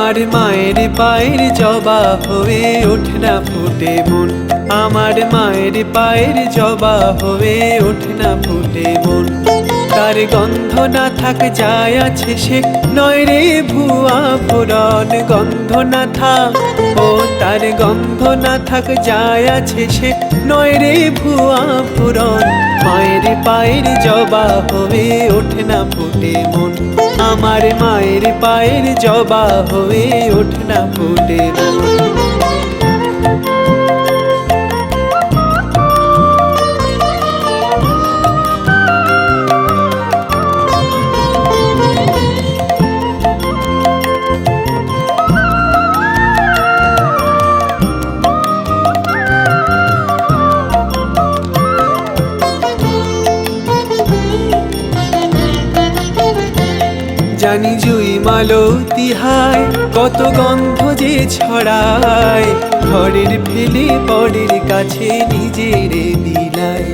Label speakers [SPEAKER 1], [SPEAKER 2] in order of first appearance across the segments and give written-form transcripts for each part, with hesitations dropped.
[SPEAKER 1] আমার মায়ের পায়ের জবা হয়ে ওঠে না ফুটে মন, আমার মায়ের পায়ের জবা হয়ে ওঠে না ফুটে মন। তার গন্ধ না থাক যায় আছে সে নয় রে ভুয়া ফোড়ন, গন্ধ না থাক ও তার গন্ধ না থাক যায় আছে সে নয় রে ভুয়া ফোড়ন। মায়ের পায়ের জবা হয়ে ওঠে না ফুটে মন, আমার মায়ের পায়ের জবা হয়ে ওঠে না ফুটে মন। জানি জুই মালতী হায় কত গন্ধ যে ছড়ায়, ঘরের ফেলে বরের কাছে নিজের বিলায়।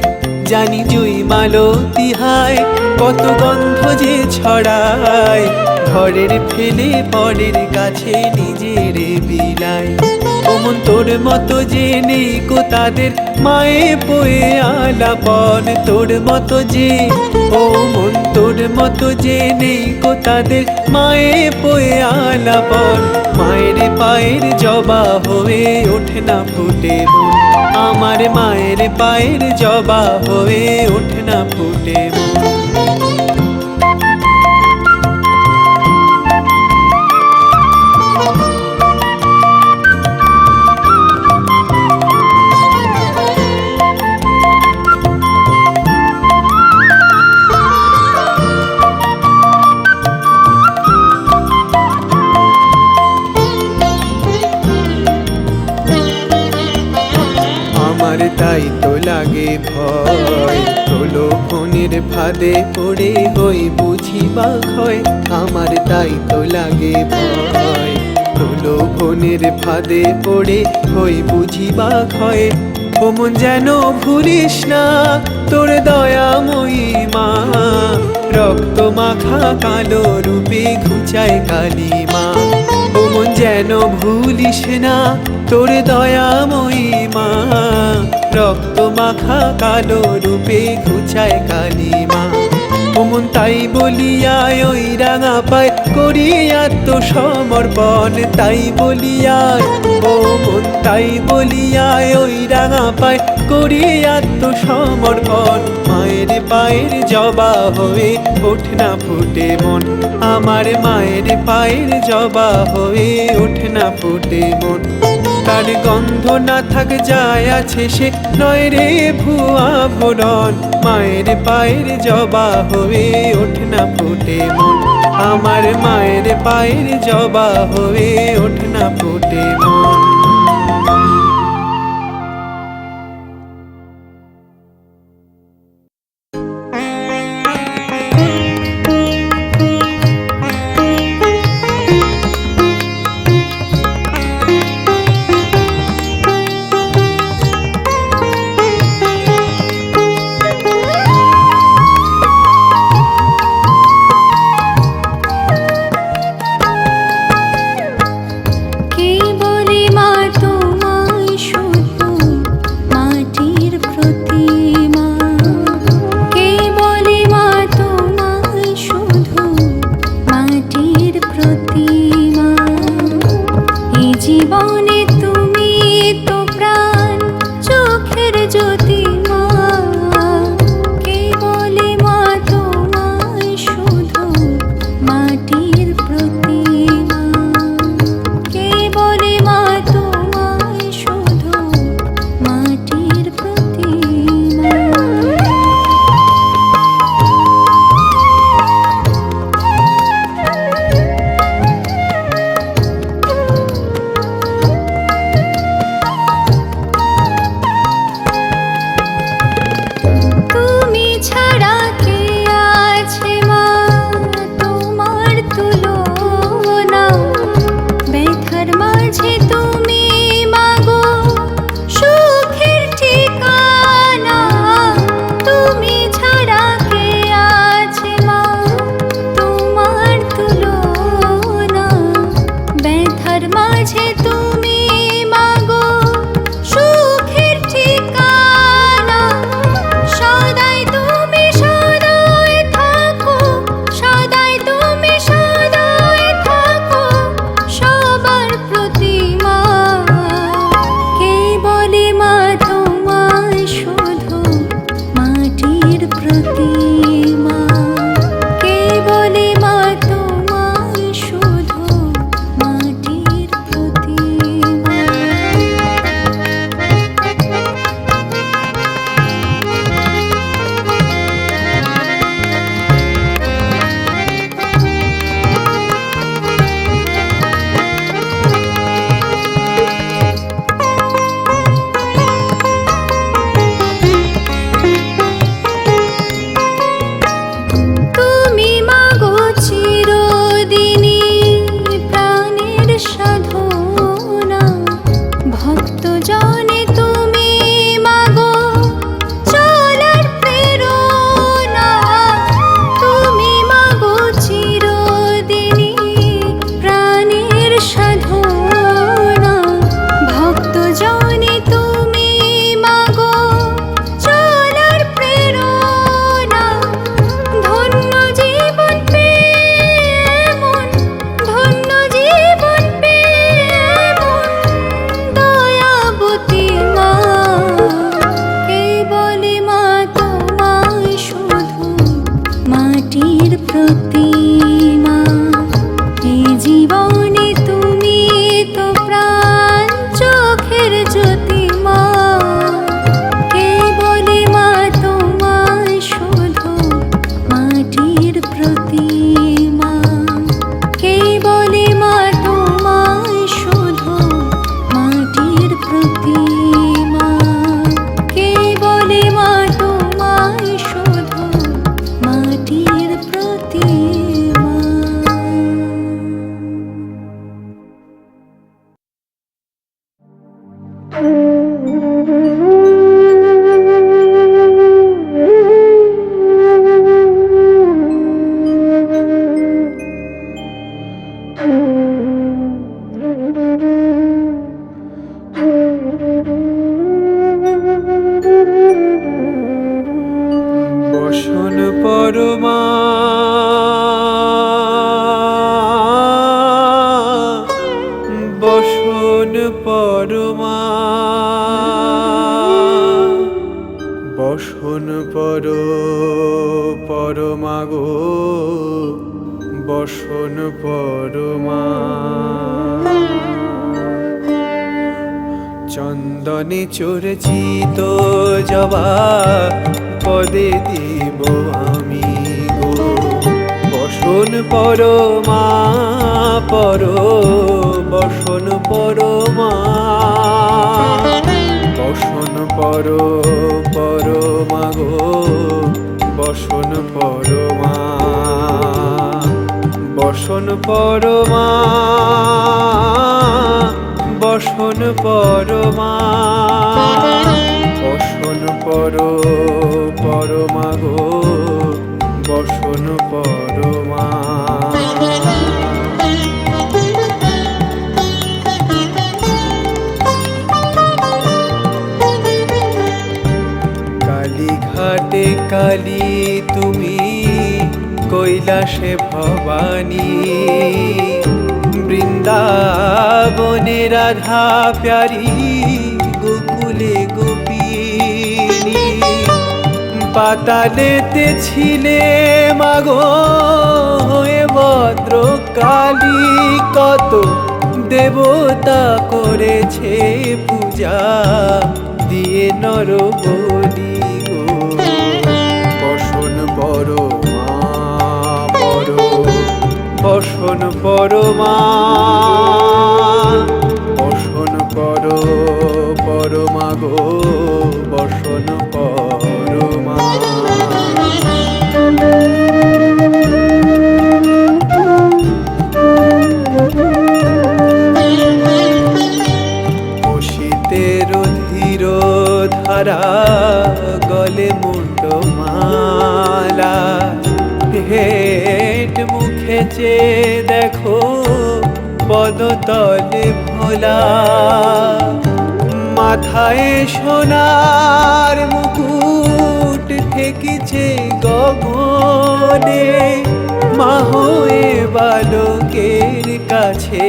[SPEAKER 1] জানি জুই মালতী হায় কত গন্ধ যে ছড়ায়, ঘরের ফেলে বরের কাছে নিজের বিলায়। ওমন তোর মতো যে নেই কো তাদের মায়ে পোয়ে আলাপন, তোর মতো যে ও মন তোর মতো যে নেই কো তাদের মায়ে পোয়ে আলাপন। মায়ের পায়ের জবা হয়ে ওঠে না ফুটে মন, আমার মায়ের পায়ের জবা হয়ে ওঠে না ফুটে মন। আমার তাই তো লাগে ভয়, তোলো ফোনের ফাঁদে পড়ে হই বুঝি বা ক্ষয়। আমার তাই তো লাগে ভয়, তোলো ফোনের ফাঁদে পড়ে হই বুঝি বা ক্ষয়। ওমন যেন ভুলিস না তোর দয়াময়ী মা, রক্ত মাখা কালো রূপে ঘুচায় কালী মা। ওমন যেন ভুলিস না তোর দয়াময়ী মা, রক্ত মাখা কালো রূপে ঘুচায় কালী মা। ওমন তাই বলিয়া ওই রাঙা পায় করি আত্মসমর্পণ, তাই বলিয়া ওমন তাই বলিয়া ওই রাঙা পায় করি আত্মসমর্পণ। মায়ের পায়ের জবা হয়ে ওঠে না ফুটে মন, আমার মায়ের পায়ের জবা হয়ে ওঠে না ফুটে মন। তার গন্ধ না থাক যায় আছে সে নয় রে ভুয়া ফোড়ন, মায়ের পায়ের জবা হয়ে ওঠে না ফুটে মন, আমার মায়ের পায়ের জবা হয়ে ওঠে না ফুটে মন। পরমা বসন পরমা গো বসন পরমা চন্দনে চরচিত জবা পদে দিব আমি গো বসন পরমা বসন পরমা বসন পরমা গো বসন পরমা বসন পরমা বসন পরমা বসন পরমা গো বসন পরমা কালীঘাটে কালী তুমি কৈলাসে ভবানী বৃন্দাবনে রাধা প্যারি গোকুলে গোপিনী পাতালেতে ছিলে মাগো হয়ে ভদ্রকালী কত দেবতা করেছে পূজা দিয়ে নর বলি গো বসন পরমা বসন পরমা বসন পরমা গো বসন পরমা শীতের ধীর ধারা গলে মুন্ডমালা হেট মুখে চেয়ে দেখো পদতলে ভোলা মাথায় সোনার মুকুট ঠেকিছে গগনে মা হয়ে বালকের কাছে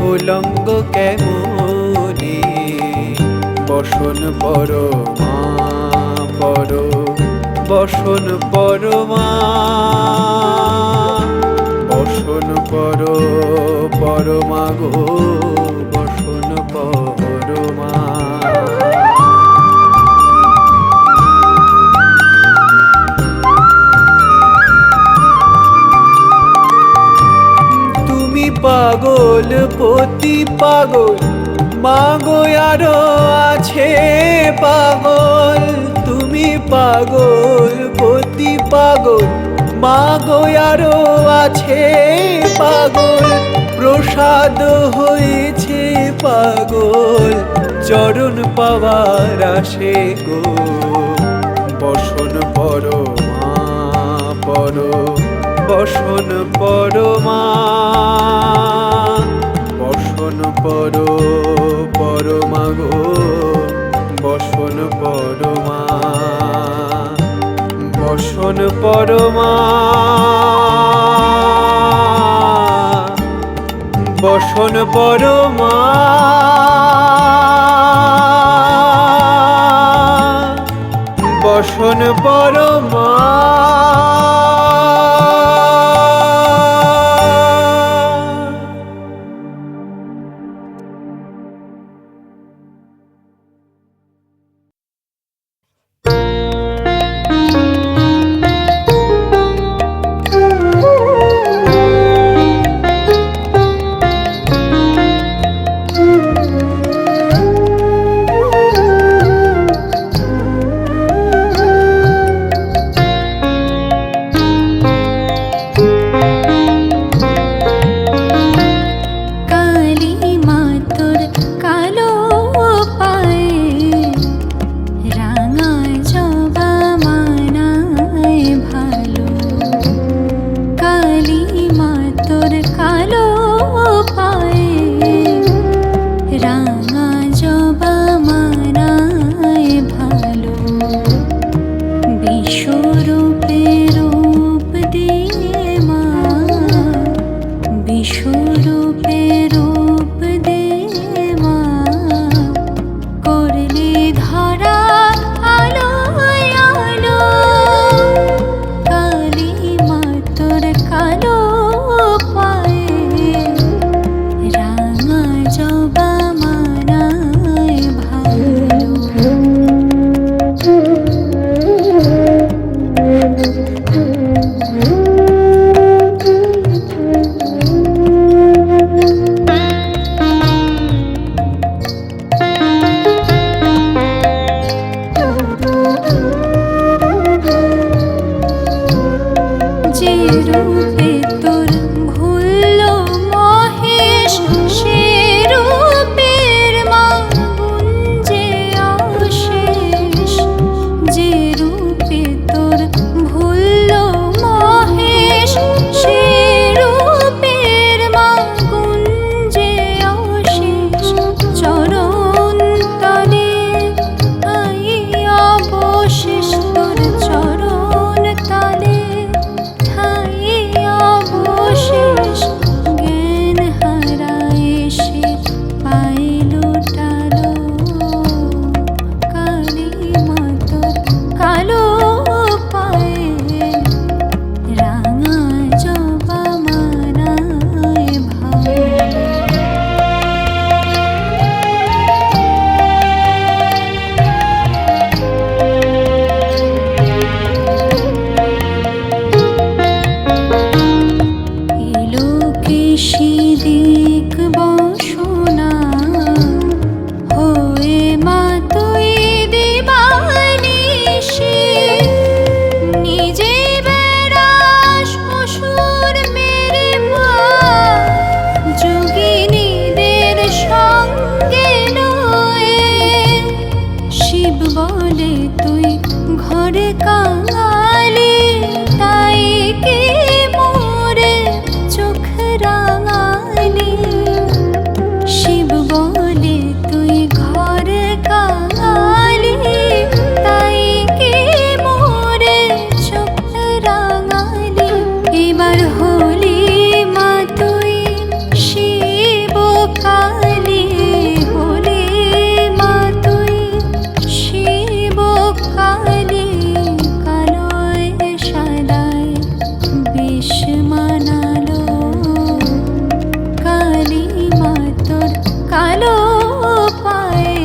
[SPEAKER 1] উলঙ্গ কেমনে বসন পরমা বসন পরমা বসন পরমা গো বসন পরমা তুমি পাগল পতি পাগল মাগো আরো আছে পাগল তুমি পাগল পতি পাগল মাগো আরো আছে পাগল প্রসাদ হয়েছে পাগল চরণ পাওয়ার আসে গো বসন পরমা বসন পরমা বসন পরমা গো বসন পরমা বসন পরমা বসন পরমা বসন পরমা
[SPEAKER 2] পৈতৃক বসনা হয়ে মা তুই দিবানিশি নিজে বেড়াস অসুর মেরে মা যোগিনীদের সঙ্গে লয়ে শিব বলে তুই ঘরে কাঙালি তাই কি মোরে চোখ রাঙালি শিব বলে তুই ঘরে কাঙালি তাই কি মোরে চোখ রাঙালি এবার হলি মা তুই শিব কালী হলি মা তুই শিব কালী কালোয় সাদায় বেশ মানালো কালী মা তোর কালো পায়ে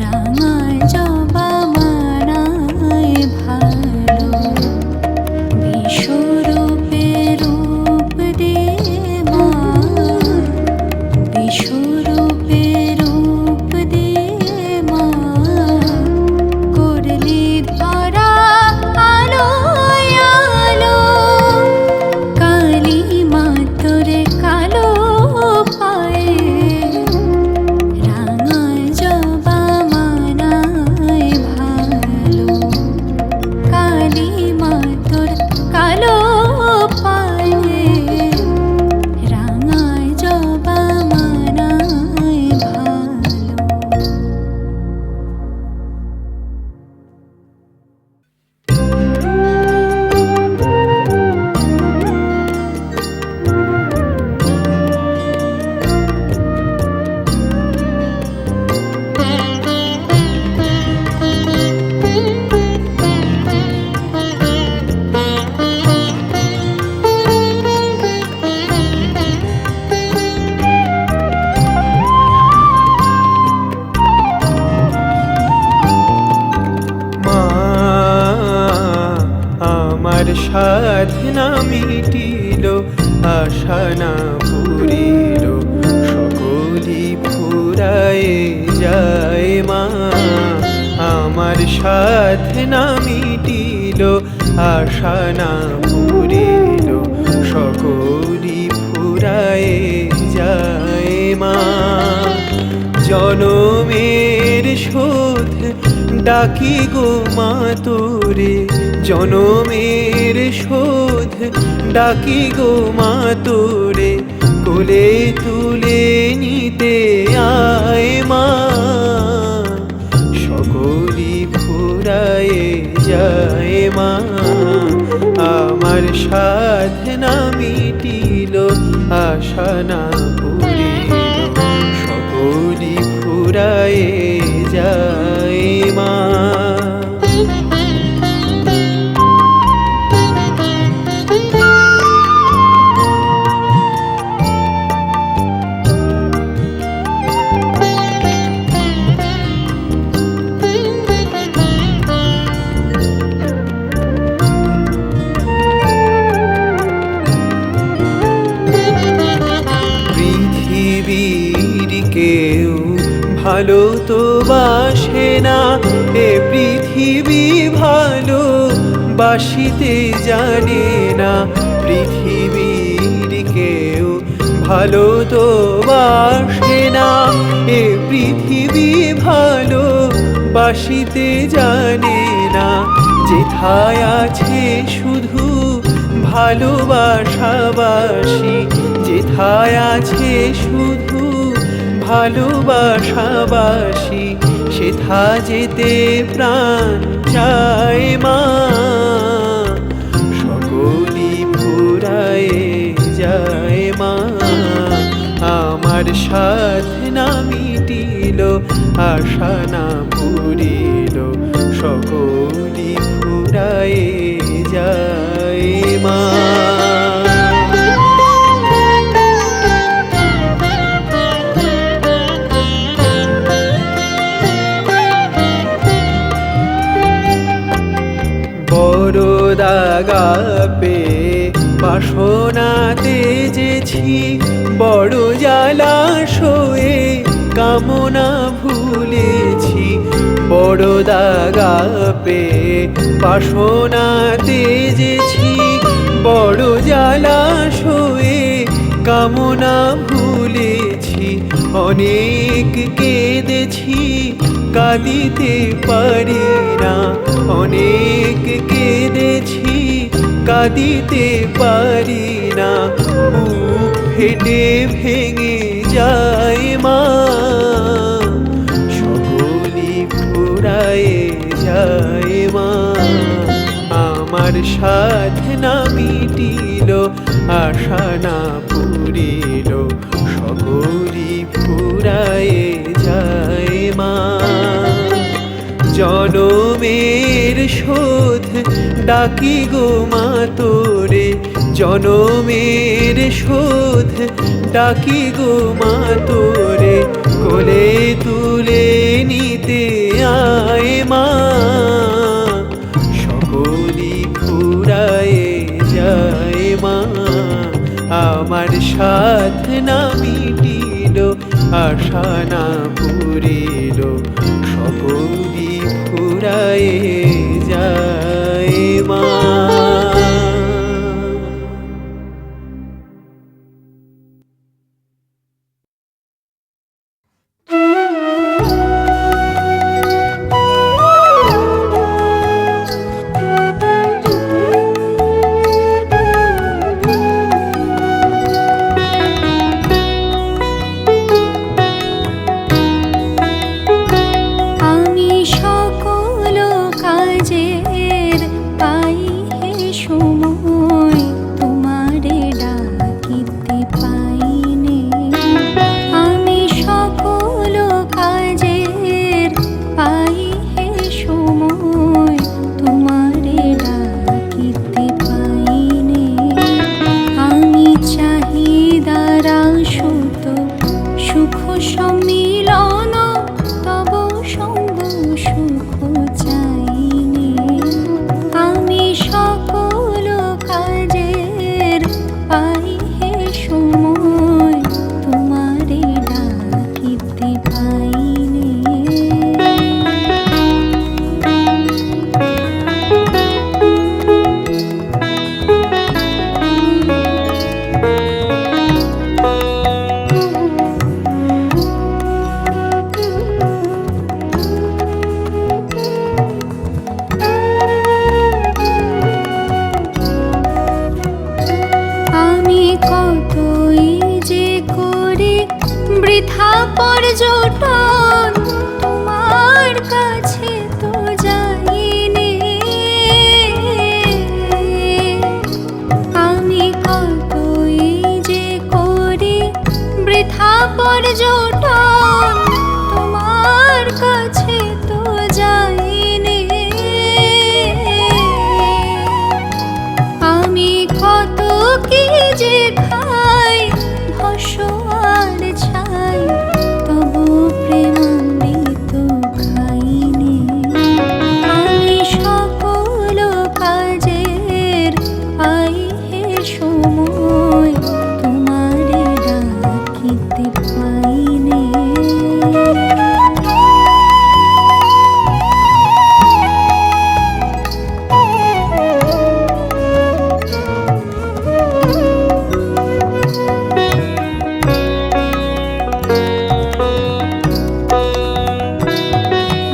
[SPEAKER 2] রাঙা জবা মানায় ভালো বিশ্বরূপে রূপ দে মা বিশ্বরূপে রূপ দে মা করলি ধরা আলো আলো কালী মা তোরে কালো পায়ে রাঙা জবা মানায় ভালো কালী মা তোর কালো পায়ে রাঙা জবা মানায় ভালো।
[SPEAKER 1] মা আমার সাধনা মিটিল আশা না পুরিল সকলি ফুরায়ে যায় মা আমার সাধনা মিটিল আশা না পুরিল সকলি ফুরায়ে যায় মা জনমের শোধ ডাকি গো মা তোরে জনমের শোধ ডাকি গো মা তোরে কোলে তুলে নিতে আয় মা সকলি ফুরায়ে যায় মা আমার সাধনা মিটিল আশা না পুরিল সকলি ফুরায়ে যায় মা পৃথিবীর কেউ ভালো তো বাসে না এ পৃথিবী ভালো বাসিতে জানে না পৃথিবীর কেউ ভালো তো বাসে না এ পৃথিবী ভালো বাসিতে জানে না যেথায় আছে শুধু ভালোবাসাবাসি যেথায় আছে শুধু ভালোবাসাবাসি সেথা যেতে প্রাণ চায় মা সকলি ফুরায়ে যায় মা আমার সাধনা মিটিল আশা না পুরিল সকলি ফুরায়ে যায় মা বড় দাগা পে বাসনা তেজেছি বড় জলাশয়ে কামনা ভুলেছি, বড় দাগা পেয়ে বাসনা তেজেছি। বড় জলাশয়ে কামনা ভুলেছি, অনেক কেঁদেছি কাঁদিতে পারি না, অনেক কেঁদেছি কাঁদিতে পারি না। বুক ফেটে ভেঙে যায় মা, সকলি ফুরায়ে যায় মা। আমার সাথে না মিটিল, আশা না পুরিল, সকলি ফুরায়ে যায় মা। জনমের শোধ ডাকি গো মা তোরে, জনমের শোধ ডাকি গো মা তোরে। কোলে তুলে নিতে আয় মা, সকলি ফুরায়ে যায় মা। আমার সাথ না মিটিল, আশা না পুরিল, সকলি ফুরায়ে যায় মা।
[SPEAKER 2] আমি সকল কাজের পাই হে সময়, তোমারে ডাকিতে পাইনে। আমি সকল কাজের পাই হে সময়, তোমারে ডাকিতে পাইনে। আমি চাহিদারা সুত সুখ সম্মিলন, তব সঙ্গ সুখ চাইনে। আমি সকল কাজের পাই হে সময়, তোমারে ডাকিতে পাইনে। আমি কতই যে করি বৃথা পর্যটন, তোমার কাছে তো যাইনি। আমি কতই যে করি বৃথা পর্যটন, তোমার কাছে তো যাইনি। আমি কত কি যে খাই ভস্য আর ছাই, তবু প্রেমামৃত খাইনি। আমি সকল কাজের পাই হে সময়, তোমারে ডাকিতে পাইনে।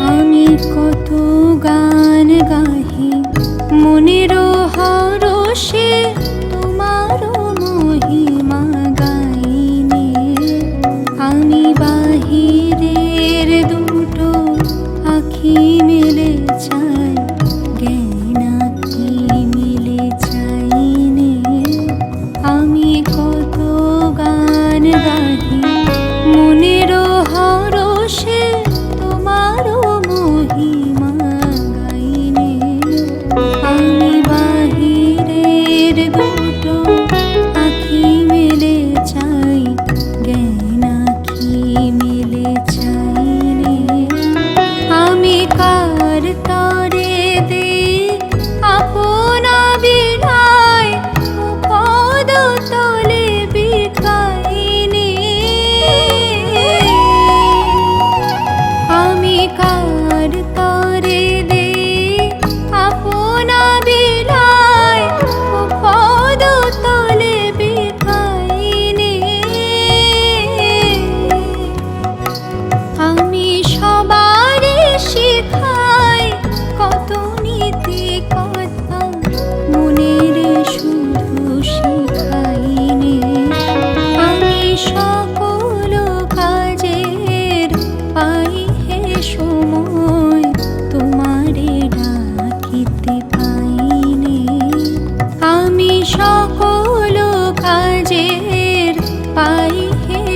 [SPEAKER 2] আমি কত গান গাহি মনের হরষে, তোমার মহিমা গাইনে। আমি বাহিরের দুটো আখি মেলে চাই, জ্ঞান আখি মিলে চাইনে। আমি কত গান গাহি মনের হরষে, তোমার মহিমা গাইনে। আমি বাহিরের দুটো আখি মেলে চাই, জ্ঞান আখি মিলে চাইনে। আমি কার তরে দে আপনা বিনায়, পদ তলে বিকা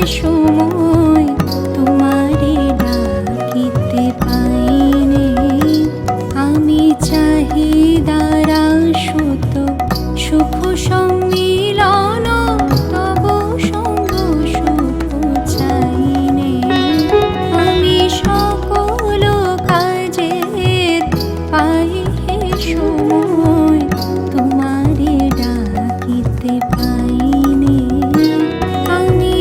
[SPEAKER 2] সময় তোমারে ডাকিতে পাইনে। আমি চাহিদারা সুত সুখ সম্মিলন, তব সঙ্গ সুখ চাইনে। আমি সকল কাজে পাই হে সময় তোমারে ডাকিতে পাইনে। আমি